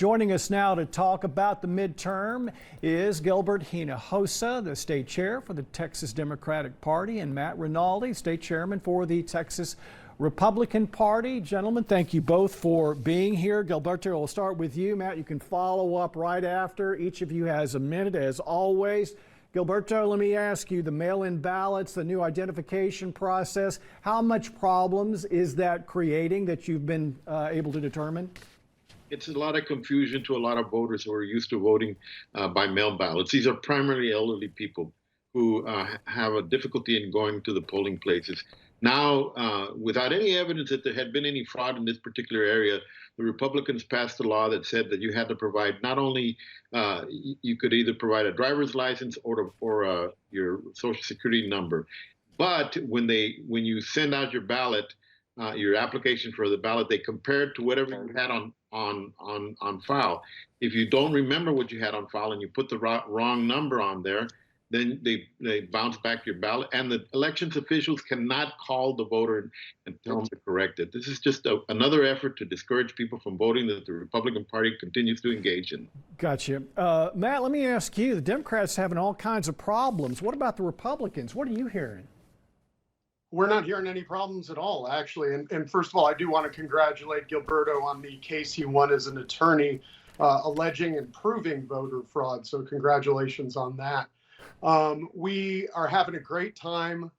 Joining us now to talk about the midterm is Gilbert Hinojosa, the state chair for the Texas Democratic Party, and Matt Rinaldi, state chairman for the Texas Republican Party. Gentlemen, thank you both for being here. Gilberto, we'll start with you. Matt, you can follow up right after. Each of you has a minute, as always. Gilberto, let me ask you, the mail-in ballots, the new identification process, how much problems is that creating that you've been able to determine? It's a lot of confusion to a lot of voters who are used to voting by mail ballots. These are primarily elderly people who have a difficulty in going to the polling places. Now, without any evidence that there had been any fraud in this particular area, the Republicans passed a law that said that you had to provide not only you could either provide a driver's license or your Social Security number, but when you send out your ballot, your application for the ballot, they compare it to whatever you had on file. If you don't remember what you had on file and you put the wrong number on there, then they bounce back your ballot, and the elections officials cannot call the voter and tell them to correct it. This is just another effort to discourage people from voting that the Republican Party continues to engage in. Gotcha. Matt, let me ask you, the Democrats having all kinds of problems. What about the Republicans? What are you hearing? We're not hearing any problems at all, actually. And first of all, I do want to congratulate Gilberto on the case he won as an attorney alleging and proving voter fraud. So congratulations on that. We are having a great time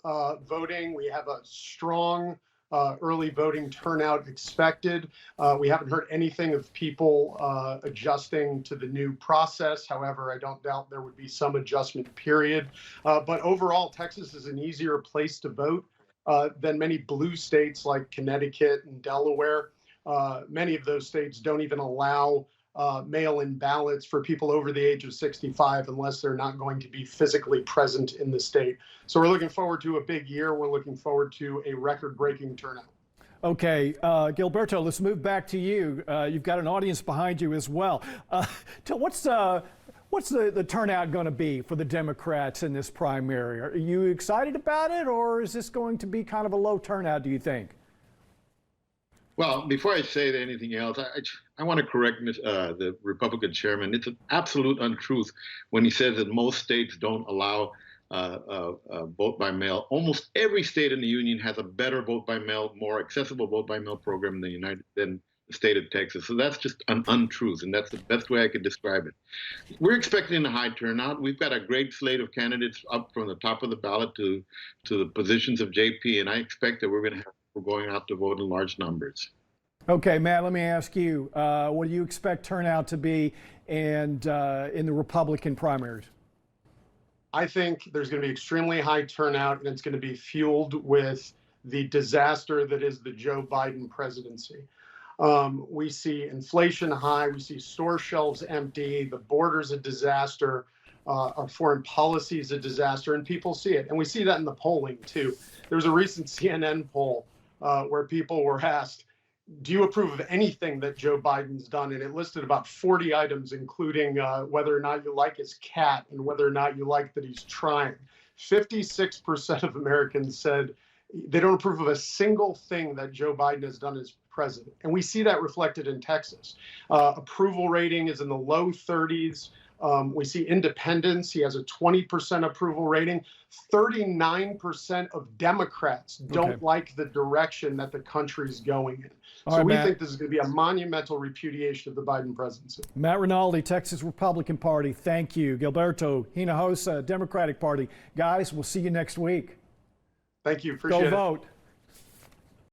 voting. We have a strong early voting turnout expected. We haven't heard anything of people adjusting to the new process. However, I don't doubt there would be some adjustment period. But overall, Texas is an easier place to vote than many blue states like Connecticut and Delaware. Many of those states don't even allow mail-in ballots for people over the age of 65 unless they're not going to be physically present in the state. So we're looking forward to a big year. We're looking forward to a record-breaking turnout. Okay, Gilberto, let's move back to you. You've got an audience behind you as well. What's the turnout going to be for the Democrats in this primary? Are you excited about it, or is this going to be kind of a low turnout, do you think? Well, before I say anything else, I want to correct the Republican chairman. It's an absolute untruth when he says that most states don't allow vote by mail. Almost every state in the union has a better vote by mail, more accessible vote by mail program than the state of Texas. So that's just an untruth, and that's the best way I could describe it. We're expecting a high turnout. We've got a great slate of candidates up from the top of the ballot to the positions of JP, and I expect that we're going to have people going out to vote in large numbers. Okay, Matt, let me ask you, what do you expect turnout to be in the Republican primaries? I think there's going to be extremely high turnout, and it's going to be fueled with the disaster that is the Joe Biden presidency. We see inflation high, we see store shelves empty, the border's a disaster, our foreign policy is a disaster, and people see it. And we see that in the polling, too. There was a recent CNN poll where people were asked, do you approve of anything that Joe Biden's done? And it listed about 40 items, including whether or not you like his cat and whether or not you like that he's trying. 56% of Americans said they don't approve of a single thing that Joe Biden has done as president. And we see that reflected in Texas. Approval rating is in the low 30s. We see independents. He has a 20% approval rating. 39% of Democrats don't like the direction that the country's going in. So we think this is going to be a monumental repudiation of the Biden presidency. Matt Rinaldi, Texas Republican Party, thank you. Gilberto Hinojosa, Democratic Party. Guys, we'll see you next week. Thank you. Appreciate it. Go vote.